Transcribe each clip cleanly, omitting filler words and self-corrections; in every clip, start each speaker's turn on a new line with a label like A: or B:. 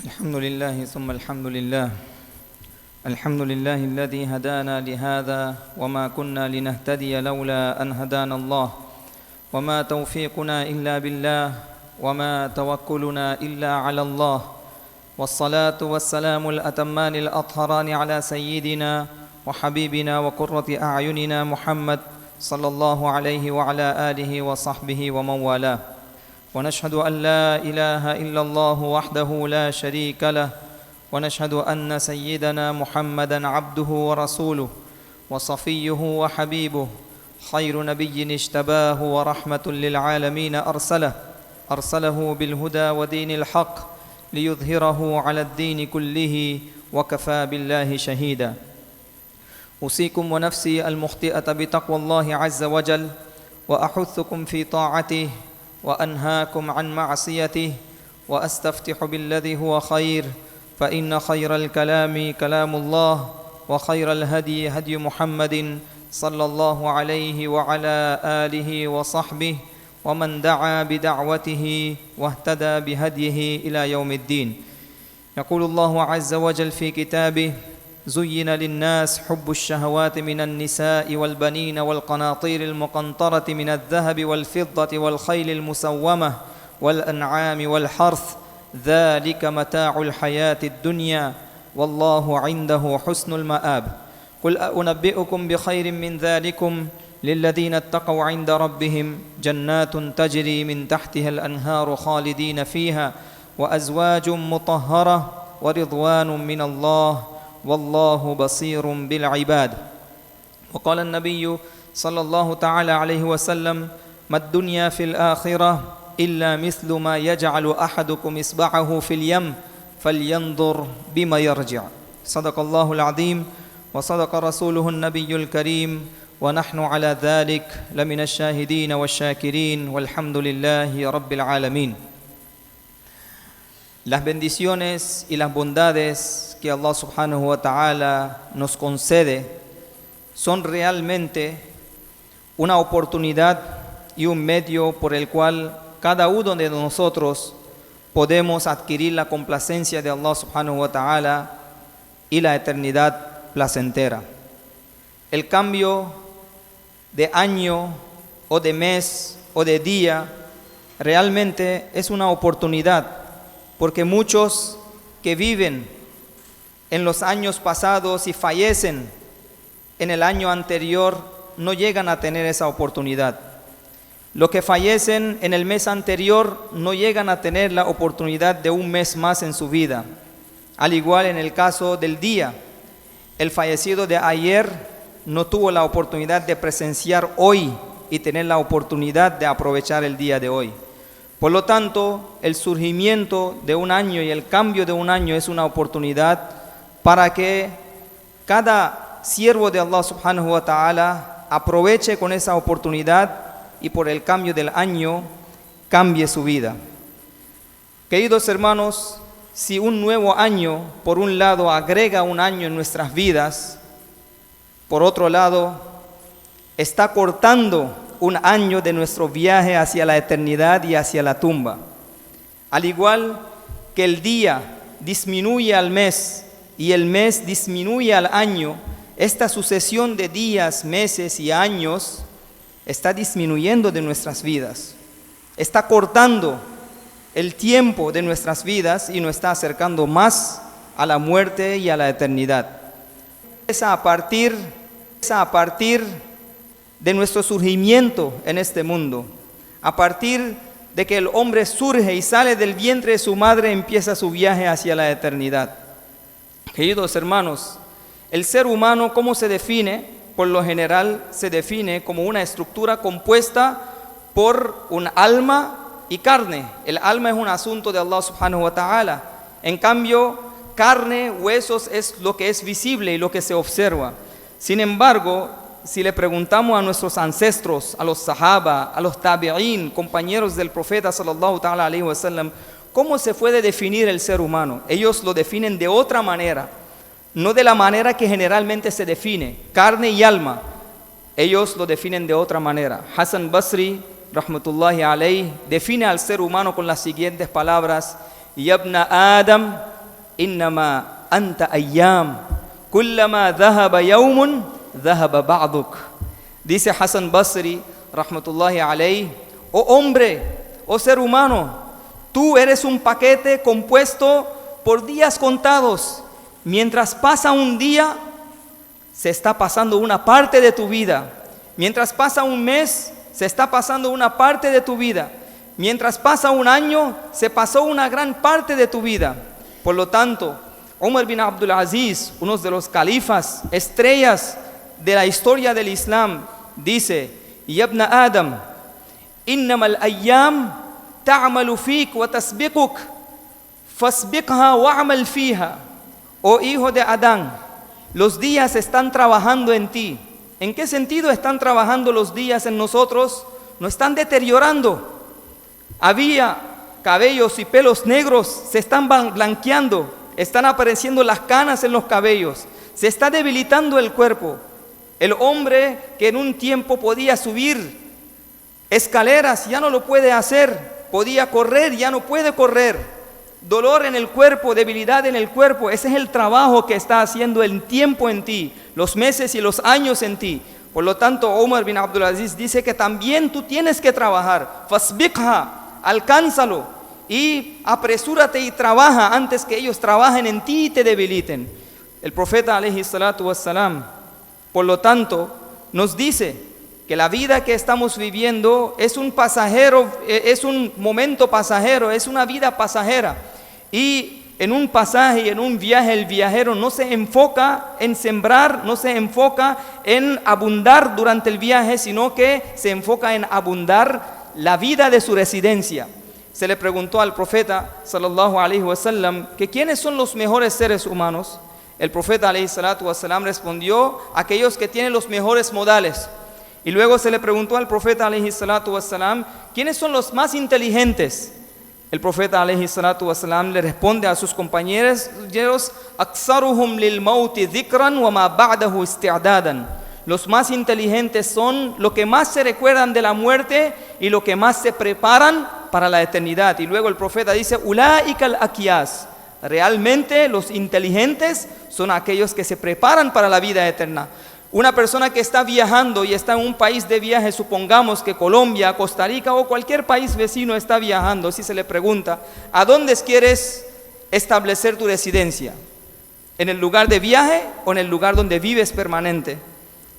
A: الحمد لله ثم الحمد لله. الحمد لله الذي هدانا لهذا وما كنا لنهتدي لولا أن هدانا الله وما توفيقنا إلا بالله وما توكلنا إلا على الله والصلاة والسلام الأتمان الأطهران على سيدنا وحبيبنا وقرة أعيننا محمد صلى الله عليه وعلى آله وصحبه ومن والاه. ونشهد أن لا إله إلا الله وحده لا شريك له ونشهد أن سيدنا محمدًا عبده ورسوله وصفيه وحبيبه خير نبي اجتباه ورحمة للعالمين أرسله بالهدى ودين الحق ليظهره على الدين كله وكفى بالله شهيدا. أوصيكم ونفسي المخطئة بتقوى الله عز وجل وأحثكم في طاعته وأنهاكم عن معصيته وأستفتح بالذي هو خير فإن خير الكلام كلام الله وخير الهدي هدي محمد صلى الله عليه وعلى آله وصحبه ومن دعا بدعوته واهتدى بهديه إلى يوم الدين. يقول الله عز وجل في كتابه: زين للناس حب الشهوات من النساء والبنين والقناطير المقنطرة من الذهب والفضة والخيل المسومة والأنعام والحرث ذلك متاع الحياة الدنيا والله عنده حسن المآب. قل أنبئكم بخير من ذلكم للذين اتقوا عند ربهم جنات تجري من تحتها الأنهار خالدين فيها وأزواج مطهرة ورضوان من الله والله بصير بالعباد. وقال النبي صلى الله تعالى عليه وسلم: ما الدنيا في الآخرة إلا مثل ما يجعل أحدكم إصبعه في اليم فلينظر بما يرجع. صدق الله العظيم وصدق رسوله النبي الكريم ونحن على ذلك لمن الشاهدين والشاكرين والحمد لله رب العالمين. Las bendiciones y las bondades que Allah subhanahu wa ta'ala nos concede son realmente una oportunidad y un medio por el cual cada uno de nosotros podemos adquirir la complacencia de Allah subhanahu wa ta'ala y la eternidad placentera. El cambio de año o de mes o de día realmente es una oportunidad, porque muchos que viven en los años pasados y fallecen en el año anterior no llegan a tener esa oportunidad. Los que fallecen en el mes anterior no llegan a tener la oportunidad de un mes más en su vida. Al igual en el caso del día, el fallecido de ayer no tuvo la oportunidad de presenciar hoy y tener la oportunidad de aprovechar el día de hoy. Por lo tanto, el surgimiento de un año y el cambio de un año es una oportunidad para que cada siervo de Allah subhanahu wa ta'ala aproveche con esa oportunidad y por el cambio del año cambie su vida. Queridos hermanos, si un nuevo año, por un lado, agrega un año en nuestras vidas, por otro lado, está cortando un año de nuestro viaje hacia la eternidad y hacia la tumba. Al igual que el día disminuye al mes y el mes disminuye al año, esta sucesión de días, meses y años está disminuyendo de nuestras vidas, está cortando el tiempo de nuestras vidas y nos está acercando más a la muerte y a la eternidad. Es a partir de nuestro surgimiento en este mundo, a partir de que el hombre surge y sale del vientre de su madre, empieza su viaje hacia la eternidad. Queridos hermanos, el ser humano, ¿cómo se define? Por lo general se define como una estructura compuesta por un alma y carne. El alma es un asunto de Allah subhanahu wa ta'ala. En cambio, carne, huesos es lo que es visible y lo que se observa. Sin embargo, si le preguntamos a nuestros ancestros, a los sahaba, a los tabi'in, compañeros del profeta sallallahu ta'ala alayhi wa sallam, ¿cómo se puede definir el ser humano? Ellos lo definen de otra manera, no de la manera que generalmente se define, carne y alma. Ellos lo definen de otra manera. Hasan Basri, rahmatullahi alayhi, define al ser humano con las siguientes palabras: Yabna Adam, innama anta ayyam, kullama dhahaba yawmun, dhahaba ba'duk. Dice Hasan Basri, rahmatullahi alayhi, oh hombre, oh ser humano, tú eres un paquete compuesto por días contados. Mientras pasa un día, se está pasando una parte de tu vida. Mientras pasa un mes, se está pasando una parte de tu vida. Mientras pasa un año, se pasó una gran parte de tu vida. Por lo tanto, Umar bin Abdul Aziz, uno de los califas, estrellas de la historia del Islam, dice: Yabna Adam, innamal ayyam ta'malu fik wa tasbiquk, fasbiqha wa'mal fiha. Oh hijo de Adán, los días están trabajando en ti. ¿En qué sentido están trabajando los días en nosotros? Nos están deteriorando. Había cabellos y pelos negros, se están blanqueando, están apareciendo las canas en los cabellos, se está debilitando el cuerpo. El hombre que en un tiempo podía subir escaleras ya no lo puede hacer, podía correr, ya no puede correr. Dolor en el cuerpo, debilidad en el cuerpo, ese es el trabajo que está haciendo el tiempo en ti, los meses y los años en ti. Por lo tanto, Umar bin Abdul Aziz dice que también tú tienes que trabajar. Fasbiqha, alcánzalo y apresúrate y trabaja antes que ellos trabajen en ti y te debiliten. El profeta alayhi salatu wassalam, por lo tanto, nos dice que la vida que estamos viviendo es un pasajero, es un momento pasajero, es una vida pasajera. Y en un pasaje y en un viaje el viajero no se enfoca en sembrar, no se enfoca en abundar durante el viaje, sino que se enfoca en abundar la vida de su residencia. Se le preguntó al profeta sallallahu alaihi wasallam que quiénes son los mejores seres humanos. El profeta alaihi salatu wasallam respondió: aquellos que tienen los mejores modales. Y luego se le preguntó al profeta alaihi salatu wasallam quiénes son los más inteligentes. El profeta alaihi salatu wasalam le responde a sus compañeros: "Aksaruhum lil mauti dhikran wa ma ba'dahu isti'dadan". Los más inteligentes son los que más se recuerdan de la muerte y los que más se preparan para la eternidad. Y luego el profeta dice: "Ulaika al-aqyas". Realmente los inteligentes son aquellos que se preparan para la vida eterna. Una persona que está viajando y está en un país de viaje, supongamos que Colombia, Costa Rica o cualquier país vecino está viajando, si se le pregunta: ¿a dónde quieres establecer tu residencia? ¿En el lugar de viaje o en el lugar donde vives permanente?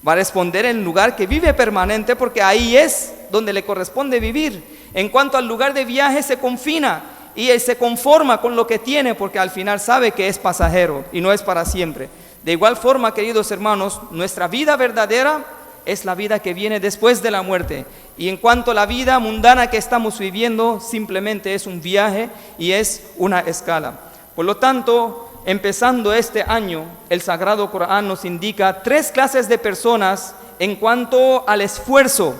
A: Va a responder en el lugar que vive permanente, porque ahí es donde le corresponde vivir. En cuanto al lugar de viaje, se confina y él se conforma con lo que tiene, porque al final sabe que es pasajero y no es para siempre. De igual forma, queridos hermanos, nuestra vida verdadera es la vida que viene después de la muerte. Y en cuanto a la vida mundana que estamos viviendo, simplemente es un viaje y es una escala. Por lo tanto, empezando este año, el Sagrado Corán nos indica 3 clases de personas en cuanto al esfuerzo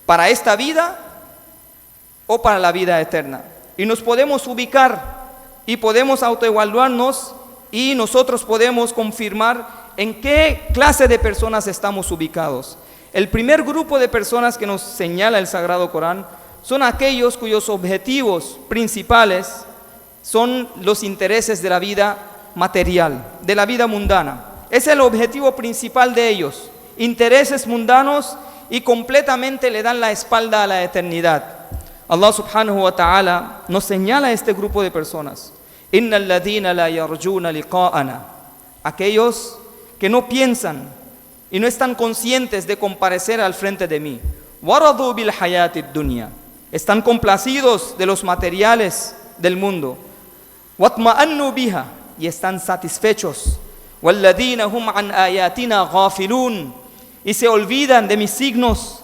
A: para esta vida o para la vida eterna. Y nos podemos ubicar y podemos autoevaluarnos y nosotros podemos confirmar en qué clase de personas estamos ubicados. El primer grupo de personas que nos señala el Sagrado Corán son aquellos cuyos objetivos principales son los intereses de la vida material, de la vida mundana. Es el objetivo principal de ellos, intereses mundanos, y completamente le dan la espalda a la eternidad. Allah subhanahu wa ta'ala nos señala a este grupo de personas: Innal ladhina la yarjuna liqa'ana. Aquellos que no piensan y no están conscientes de comparecer al frente de mí. Waradu bil hayatid dunya. Están complacidos de los materiales del mundo. Watma'annu biha. Y están satisfechos. Walladhina hum an ayatina ghafilun. Y se olvidan de mis signos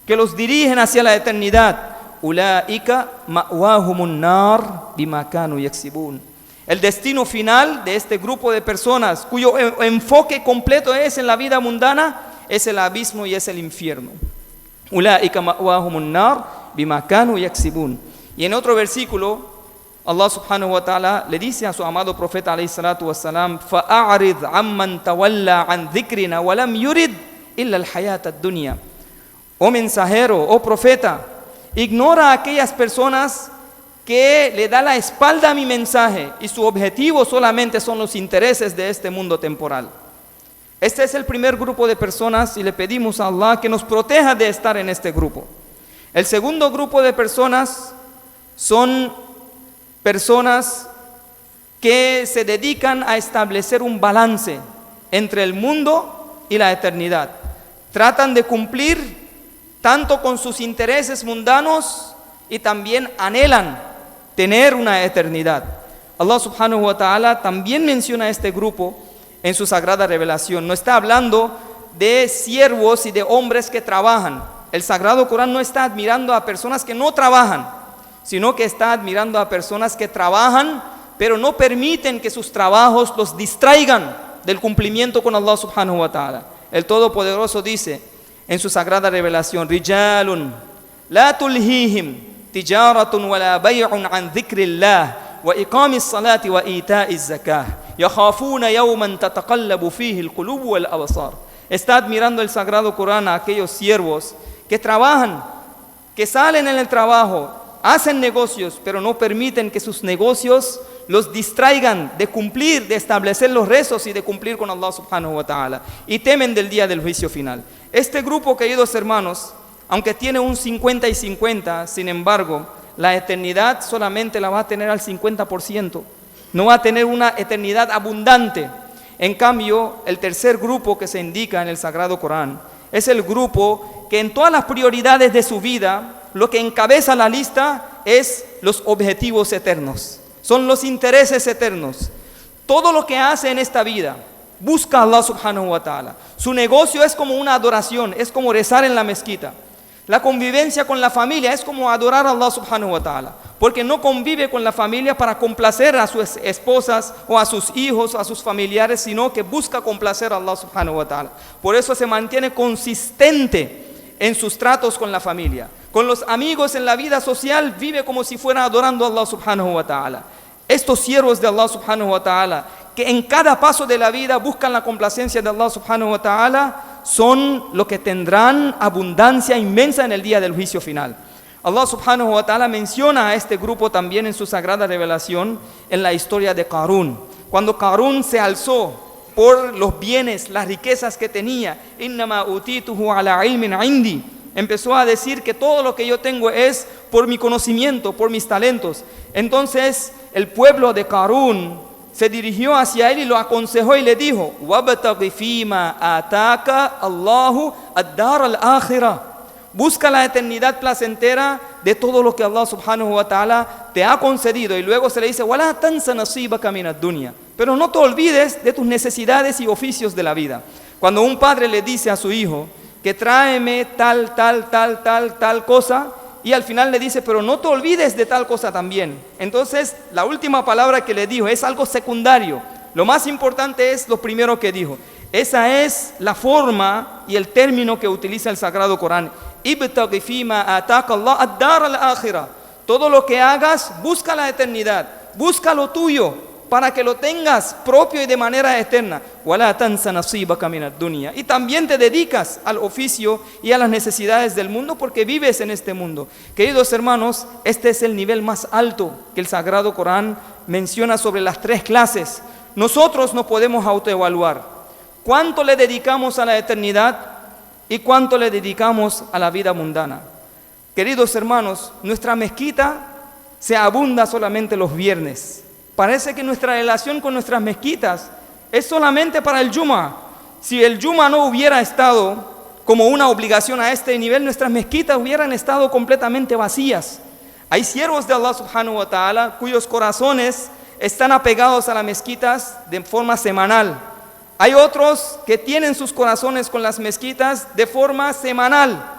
A: que los dirigen hacia la eternidad. Ulaika ma'wahumun nar bima kanu yaksibun. El destino final de este grupo de personas cuyo enfoque completo es en la vida mundana es el abismo y es el infierno. Ulaika ma'wahumun nar bima kanu yaksibun. Y en otro versículo Allah subhanahu wa ta'ala le dice a su amado profeta alayhi salatu wassalam: fa'arid amman tawalla an dhikrina wa lam yurid illa al-hayat ad-dunya. Oh mensajero, oh profeta, ignora a aquellas personas que le da la espalda a mi mensaje y su objetivo solamente son los intereses de este mundo temporal. Este es el primer grupo de personas y le pedimos a Allah que nos proteja de estar en este grupo. El segundo grupo de personas son personas que se dedican a establecer un balance entre el mundo y la eternidad. Tratan de cumplir tanto con sus intereses mundanos y también anhelan tener una eternidad. Allah subhanahu wa ta'ala también menciona a este grupo en su sagrada revelación. No está hablando de siervos y de hombres que trabajan. El Sagrado Corán no está admirando a personas que no trabajan, sino que está admirando a personas que trabajan, pero no permiten que sus trabajos los distraigan del cumplimiento con Allah subhanahu wa ta'ala. El Todopoderoso dice en su sagrada revelación: Rijalun la tulhihim tijaratun wa la bay'un an dhikrillah wa iqamis salati wa ita'iz zakah yakhafuna yawman tataqallabu fihi alqulub wal absar. Está admirando el Sagrado Corán a aquellos siervos que trabajan, que salen en el trabajo, hacen negocios, pero no permiten que sus negocios los distraigan de cumplir, de establecer los rezos y de cumplir con Allah subhanahu wa ta'ala, y temen del día del juicio final. Este grupo, queridos hermanos, aunque tiene un 50 y 50, sin embargo, la eternidad solamente la va a tener al 50%, no va a tener una eternidad abundante. En cambio, el tercer grupo que se indica en el Sagrado Corán es el grupo que en todas las prioridades de su vida, lo que encabeza la lista es los objetivos eternos, son los intereses eternos. Todo lo que hace en esta vida busca a Allah subhanahu wa ta'ala. Su negocio es como una adoración, es como rezar en la mezquita. La convivencia con la familia es como adorar a Allah subhanahu wa ta'ala, porque no convive con la familia para complacer a sus esposas o a sus hijos o a sus familiares, sino que busca complacer a Allah subhanahu wa ta'ala. Por eso se mantiene consistente en sus tratos con la familia. Con los amigos en la vida social vive como si fuera adorando a Allah subhanahu wa ta'ala. Estos siervos de Allah subhanahu wa ta'ala, que en cada paso de la vida buscan la complacencia de Allah subhanahu wa ta'ala, son los que tendrán abundancia inmensa en el día del juicio final. Allah subhanahu wa ta'ala menciona a este grupo también en su sagrada revelación en la historia de Qarún. Cuando Qarún se alzó por los bienes, las riquezas que tenía, innama utituhu ala ilmin indi, empezó a decir que todo lo que yo tengo es por mi conocimiento, por mis talentos. Entonces el pueblo de Qarún se dirigió hacia él y lo aconsejó y le dijo: wabtaghi fima ataka Allahu ad-dar al-akhirah. Busca la eternidad placentera de todo lo que Allah subhanahu wa ta'ala te ha concedido. Y luego se le dice: wala tansa nasibaka min ad-dunya. Pero no te olvides de tus necesidades y oficios de la vida. Cuando un padre le dice a su hijo que tráeme tal cosa, y al final le dice: pero no te olvides de tal cosa también. Entonces la última palabra que le dijo es algo secundario. Lo más importante es lo primero que dijo. Esa es la forma y el término que utiliza el Sagrado Corán. Ibtaghi fima ataka Allah ad-dar al-akhirah. Todo lo que hagas, busca la eternidad, busca lo tuyo para que lo tengas propio y de manera eterna. Wala tansa nasibaka min ad-dunya. Y también te dedicas al oficio y a las necesidades del mundo porque vives en este mundo. Queridos hermanos, este es el nivel más alto que el Sagrado Corán menciona sobre las tres clases. Nosotros no podemos autoevaluar cuánto le dedicamos a la eternidad y cuánto le dedicamos a la vida mundana. Queridos hermanos, nuestra mezquita se abunda solamente los viernes. Parece que nuestra relación con nuestras mezquitas es solamente para el Jumu'ah. Si el Jumu'ah no hubiera estado como una obligación a este nivel, nuestras mezquitas hubieran estado completamente vacías. Hay siervos de Allah subhanahu wa ta'ala cuyos corazones están apegados a las mezquitas de forma semanal. Hay otros que tienen sus corazones con las mezquitas de forma semanal,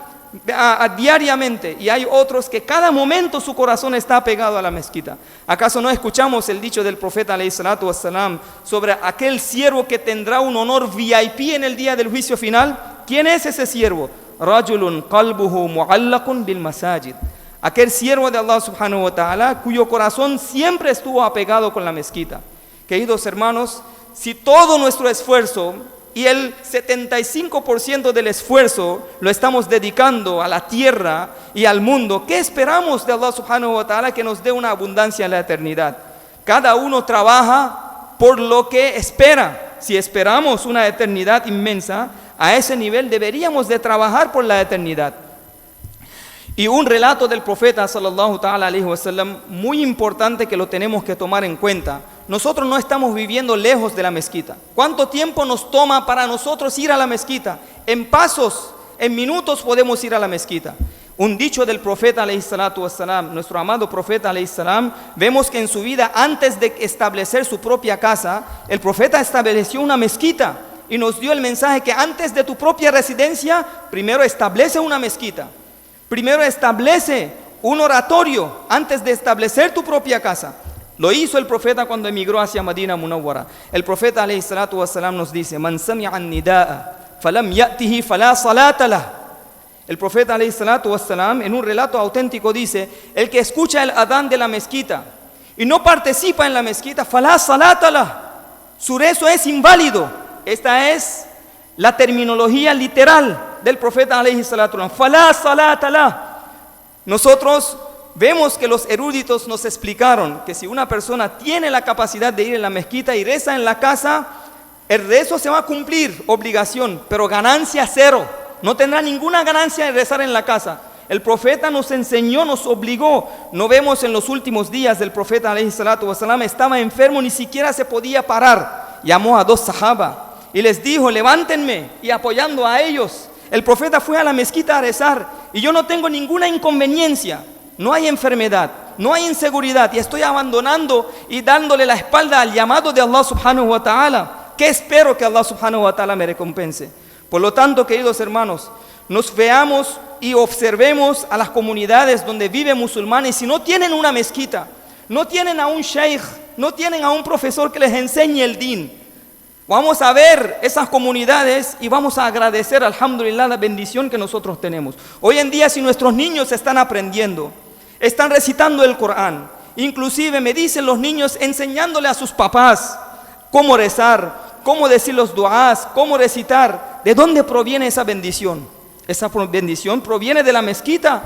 A: diariamente, y hay otros que cada momento su corazón está pegado a la mezquita. ¿Acaso no escuchamos el dicho del profeta alayhi salatu wassalam sobre aquel siervo que tendrá un honor VIP en el día del juicio final? ¿Quién es ese siervo? Rajulun qalbuhu mu'allaqun bil masajid. Aquel siervo de Allah subhanahu wa ta'ala cuyo corazón siempre estuvo apegado con la mezquita. Queridos hermanos, si todo nuestro esfuerzo y el 75% del esfuerzo lo estamos dedicando a la tierra y al mundo, ¿qué esperamos de Allah subhanahu wa ta'ala que nos dé una abundancia en la eternidad? Cada uno trabaja por lo que espera. Si esperamos una eternidad inmensa, a ese nivel deberíamos de trabajar por la eternidad. Y un relato del profeta sallallahu ta'ala alayhi wa sallam muy importante que lo tenemos que tomar en cuenta. Nosotros no estamos viviendo lejos de la mezquita. ¿Cuánto tiempo nos toma para nosotros ir a la mezquita? En pasos, en minutos podemos ir a la mezquita. Un dicho del profeta alayhi salatu wassalam, nuestro amado profeta alayhi salam, vemos que en su vida, antes de establecer su propia casa, el profeta estableció una mezquita y nos dio el mensaje que antes de tu propia residencia, primero establece una mezquita. Primero establece un oratorio antes de establecer tu propia casa. Lo hizo el profeta cuando emigró hacia Madina Munawwara. El profeta alayhi salatu wassalam nos dice: Man sami'a an-nida'a falam ya'tihi fala salata lah. El profeta alayhi salatu wassalam en un relato auténtico dice: el que escucha el adán de la mezquita y no participa en la mezquita, fala salata lah, su rezo es inválido. Esta es la terminología literal del profeta alayhi salatu wassalam. Fala salata lah. Nosotros vemos que los eruditos nos explicaron que si una persona tiene la capacidad de ir en la mezquita y reza en la casa, el rezo se va a cumplir, obligación, pero ganancia cero. No tendrá ninguna ganancia en rezar en la casa. El profeta nos enseñó, nos obligó. No vemos en los últimos días del profeta alayhi salatu wassalam, estaba enfermo, ni siquiera se podía parar. Llamó a 2 sahaba y les dijo: levántenme, y apoyando a ellos, el profeta fue a la mezquita a rezar. Y yo no tengo ninguna inconveniencia, no hay enfermedad, no hay inseguridad, y estoy abandonando y dándole la espalda al llamado de Allah subhanahu wa ta'ala. ¿Qué espero que Allah subhanahu wa ta'ala me recompense? Por lo tanto, queridos hermanos, nos veamos y observemos a las comunidades donde viven musulmanes. Si no tienen una mezquita, no tienen a un sheikh, no tienen a un profesor que les enseñe el din, vamos a ver esas comunidades y vamos a agradecer, alhamdulillah, la bendición que nosotros tenemos. Hoy en día, si nuestros niños están aprendiendo, están recitando el Corán, inclusive me dicen los niños enseñándole a sus papás cómo rezar, cómo decir los duás, cómo recitar. ¿De dónde proviene esa bendición? Esa bendición proviene de la mezquita.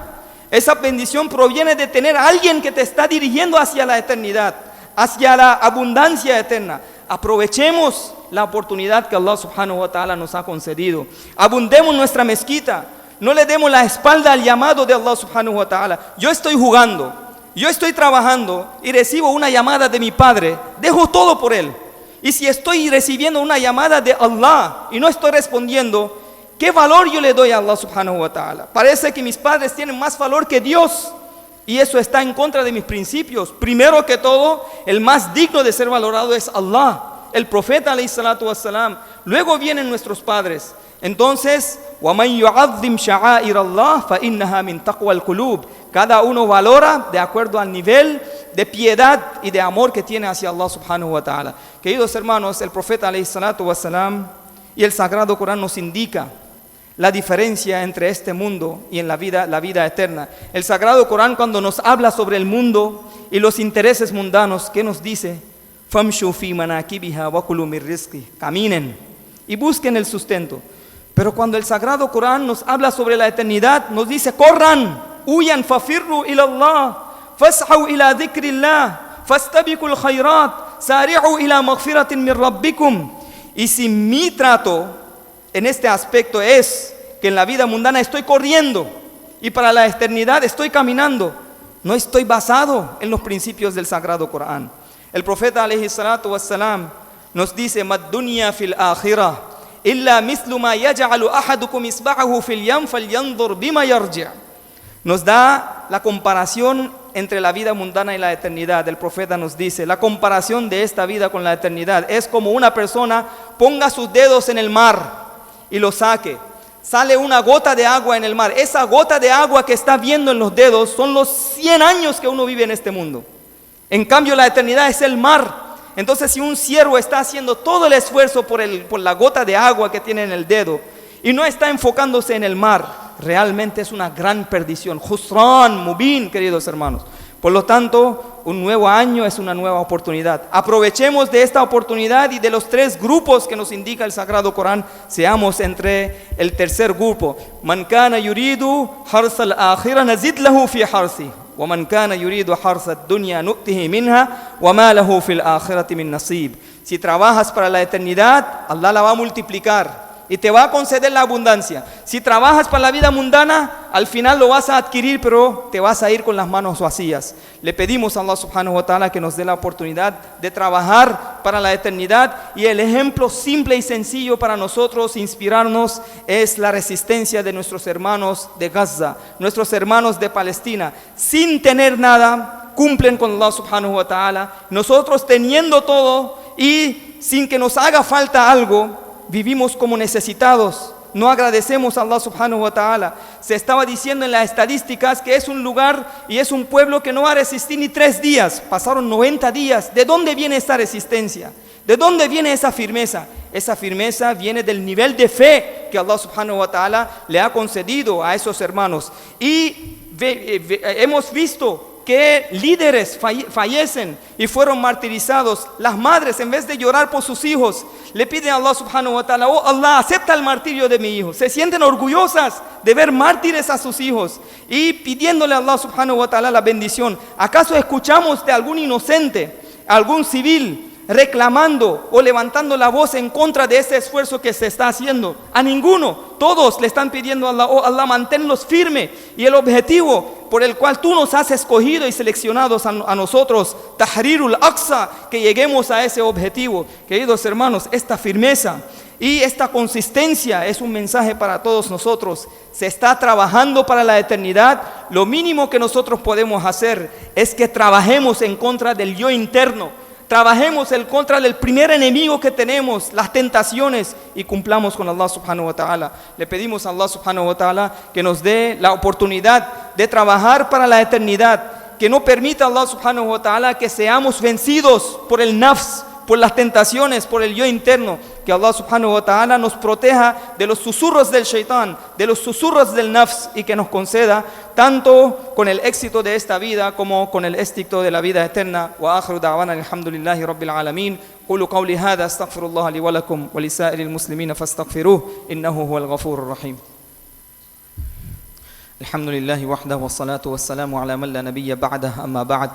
A: Esa bendición proviene de tener a alguien que te está dirigiendo hacia la eternidad, hacia la abundancia eterna. Aprovechemos la oportunidad que Allah subhanahu wa ta'ala nos ha concedido. Abundemos nuestra mezquita. No le demos la espalda al llamado de Allah subhanahu wa ta'ala. Yo estoy jugando, yo estoy trabajando y recibo una llamada de mi padre. Dejo todo por él. Y si estoy recibiendo una llamada de Allah y no estoy respondiendo, ¿qué valor yo le doy a Allah subhanahu wa ta'ala? Parece que mis padres tienen más valor que Dios. Y eso está en contra de mis principios. Primero que todo, el más digno de ser valorado es Allah, el profeta alayhi salatu wassalam. Luego vienen nuestros padres. Entonces, وَمَنْ يُعَظِّمْ شَعَائِرَ اللَّهِ فَإِنَّهَا مِنْ تَقْوَى الْقُلُوبِ. Cada uno valora de acuerdo al nivel de piedad y de amor que tiene hacia Allah subhanahu wa ta'ala. Queridos hermanos, el profeta alayhi salatu wassalam y el Sagrado Corán nos indica la diferencia entre este mundo y en la vida eterna. El Sagrado Corán, cuando nos habla sobre el mundo y los intereses mundanos, ¿qué nos dice? Famshu fi manakibiha wa kulu min rizqi. Caminen y busquen el sustento. Pero cuando el Sagrado Corán nos habla sobre la eternidad, nos dice: corran, huyan, fafirru ila Allah, fas'au ila dhikrillah, fastabiqul khairat, sari'u ila maghfiratin min rabbikum. Y si mi trato en este aspecto es que en la vida mundana estoy corriendo y para la eternidad estoy caminando, no estoy basado en los principios del Sagrado Corán. El profeta alayhi salatu wassalam nos dice: mad dunya fil akhirah illa mislu ma yaj'alu ahadukum isba'ahu fil yam falyanzur bima yarji'. Nos da la comparación entre la vida mundana y la eternidad. El profeta nos dice: la comparación de esta vida con la eternidad es como una persona ponga sus dedos en el mar y lo saque. Sale una gota de agua en el mar. Esa gota de agua que está viendo en los dedos son los 100 años que uno vive en este mundo. En cambio, la eternidad es el mar. Entonces, si un siervo está haciendo todo el esfuerzo por la gota de agua que tiene en el dedo y no está enfocándose en el mar, realmente es una gran perdición. Khusran mubin, queridos hermanos. Por lo tanto, un nuevo año es una nueva oportunidad. Aprovechemos de esta oportunidad y de los 3 grupos que nos indica el Sagrado Corán, seamos entre el tercer grupo. Man kana yuridu harsa al-akhirah nazid lahu fi harsi, wa man kana yuridu harsa ad-dunya nu'tihi minha wa ma lahu fil akhirati min nasib. Si trabajas para la eternidad, Allah la va a multiplicar y te va a conceder la abundancia. Si trabajas para la vida mundana, al final lo vas a adquirir, pero te vas a ir con las manos vacías. Le pedimos a Allah subhanahu wa ta'ala que nos dé la oportunidad de trabajar para la eternidad, y el ejemplo simple y sencillo para nosotros inspirarnos es la resistencia de nuestros hermanos de Gaza, nuestros hermanos de Palestina. Sin tener nada, cumplen con Allah subhanahu wa ta'ala. Nosotros teniendo todo y sin que nos haga falta algo, vivimos como necesitados, no agradecemos a Allah subhanahu wa ta'ala. Se estaba diciendo en las estadísticas que es un lugar y es un pueblo que no va a resistir ni 3 días, pasaron 90 días. ¿De dónde viene esta resistencia? ¿De dónde viene esa firmeza? Esa firmeza viene del nivel de fe que Allah subhanahu wa ta'ala le ha concedido a esos hermanos. Y hemos visto que líderes fallecen y fueron martirizados. Las madres, en vez de llorar por sus hijos, le piden a Allah subhanahu wa ta'ala: oh Allah, acepta el martirio de mi hijo. Se sienten orgullosas de ver mártires a sus hijos y pidiéndole a Allah subhanahu wa ta'ala la bendición. ¿Acaso escuchamos de algún inocente, algún civil, reclamando o levantando la voz en contra de ese esfuerzo que se está haciendo? A ninguno. Todos le están pidiendo a Allah: oh Allah, manténlos firme, y el objetivo por el cual tú nos has escogido y seleccionado a nosotros, Tahrirul Aqsa, que lleguemos a ese objetivo. Queridos hermanos, esta firmeza y esta consistencia es un mensaje para todos nosotros. Se está trabajando para la eternidad. Lo mínimo que nosotros podemos hacer es que trabajemos en contra del yo interno. Trabajemos en contra del primer enemigo que tenemos, las tentaciones, y cumplamos con Allah subhanahu wa ta'ala. Le pedimos a Allah subhanahu wa ta'ala que nos dé la oportunidad de trabajar para la eternidad, que no permita a Allah subhanahu wa ta'ala que seamos vencidos por el nafs, por las tentaciones, por el yo interno. Que Allah subhanahu wa ta'ala nos proteja de los susurros del shaitán, de los susurros del nafs, y que nos conceda tanto con el éxito de esta vida como con el éxito de la vida eterna. Wa akhiru da'wana alhamdulillahi rabbil alamin. Qulu qawli hadha astaghfirullah li wa lakum wa li sa'iril muslimina fastaghfiruhu innahu huwal ghafurur rahim. Alhamdulillahi wahdahu wassalatu wassalamu ala man la nabiyya ba'dahu, amma ba'd.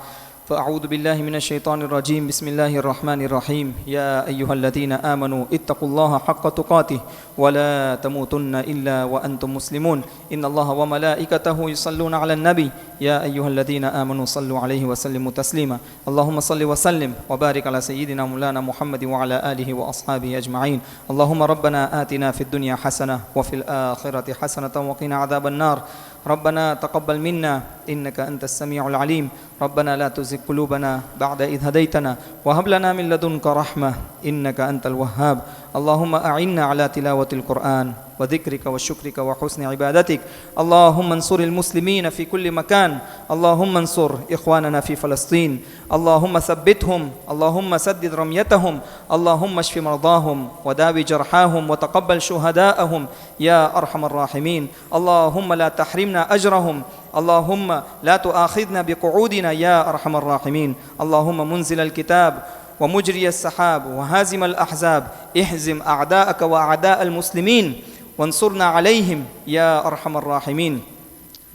A: فأعوذ بالله من الشيطان الرجيم. بسم الله الرحمن الرحيم. يا أيها الذين آمنوا اتقوا الله حق تقاته ولا تموتن إلا وأنتم مسلمون. إن الله وملائكته يصلون على النبي يا أيها الذين آمنوا صلوا عليه وسلموا تسليما. اللهم صل وسلم وبارك على سيدنا مولانا محمد وعلى آله وأصحابه أجمعين. اللهم ربنا آتنا في الدنيا حسنة وفي الآخرة حسنة وقنا عذاب النار. ربنا تقبل منا إنك أنت السميع العليم. ربنا لا تزغ قلوبنا بعد إذ هديتنا وهب لنا من لدنك رحمة إنك أنت الوهاب. اللهم أعنا على تلاوة القرآن وذكرك وشكرك وحسن عبادتك. اللهم انصر المسلمين في كل مكان. اللهم انصر إخواننا في فلسطين. اللهم ثبتهم. اللهم سدد رميتهم. اللهم اشف مرضاهم وداوي جرحاهم وتقبل شهداءهم يا أرحم الراحمين. اللهم لا تحرمنا أجرهم. اللهم لا تؤاخذنا بقعودنا يا أرحم الراحمين. اللهم منزل الكتاب ومجري السحاب وهازم الأحزاب اهزم أعداءك وأعداء المسلمين وانصرنا عليهم يا أرحم الراحمين.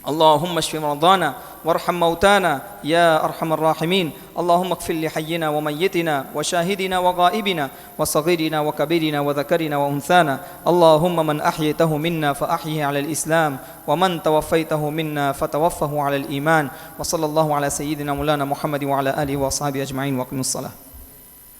A: اللهم اشف مرضانا وارحم موتانا يا أرحم الراحمين. اللهم اغفر لحينا وميتنا وشاهدنا وغائبنا وصغيرنا وكبيرنا وذكرنا وأنثانا. اللهم من أحييته منا فأحيه على الإسلام ومن توفيته منا فتوفه على الإيمان. وصلى الله على سيدنا مولانا محمد وعلى آله وأصحابه أجمعين. وأقيموا الصلاة.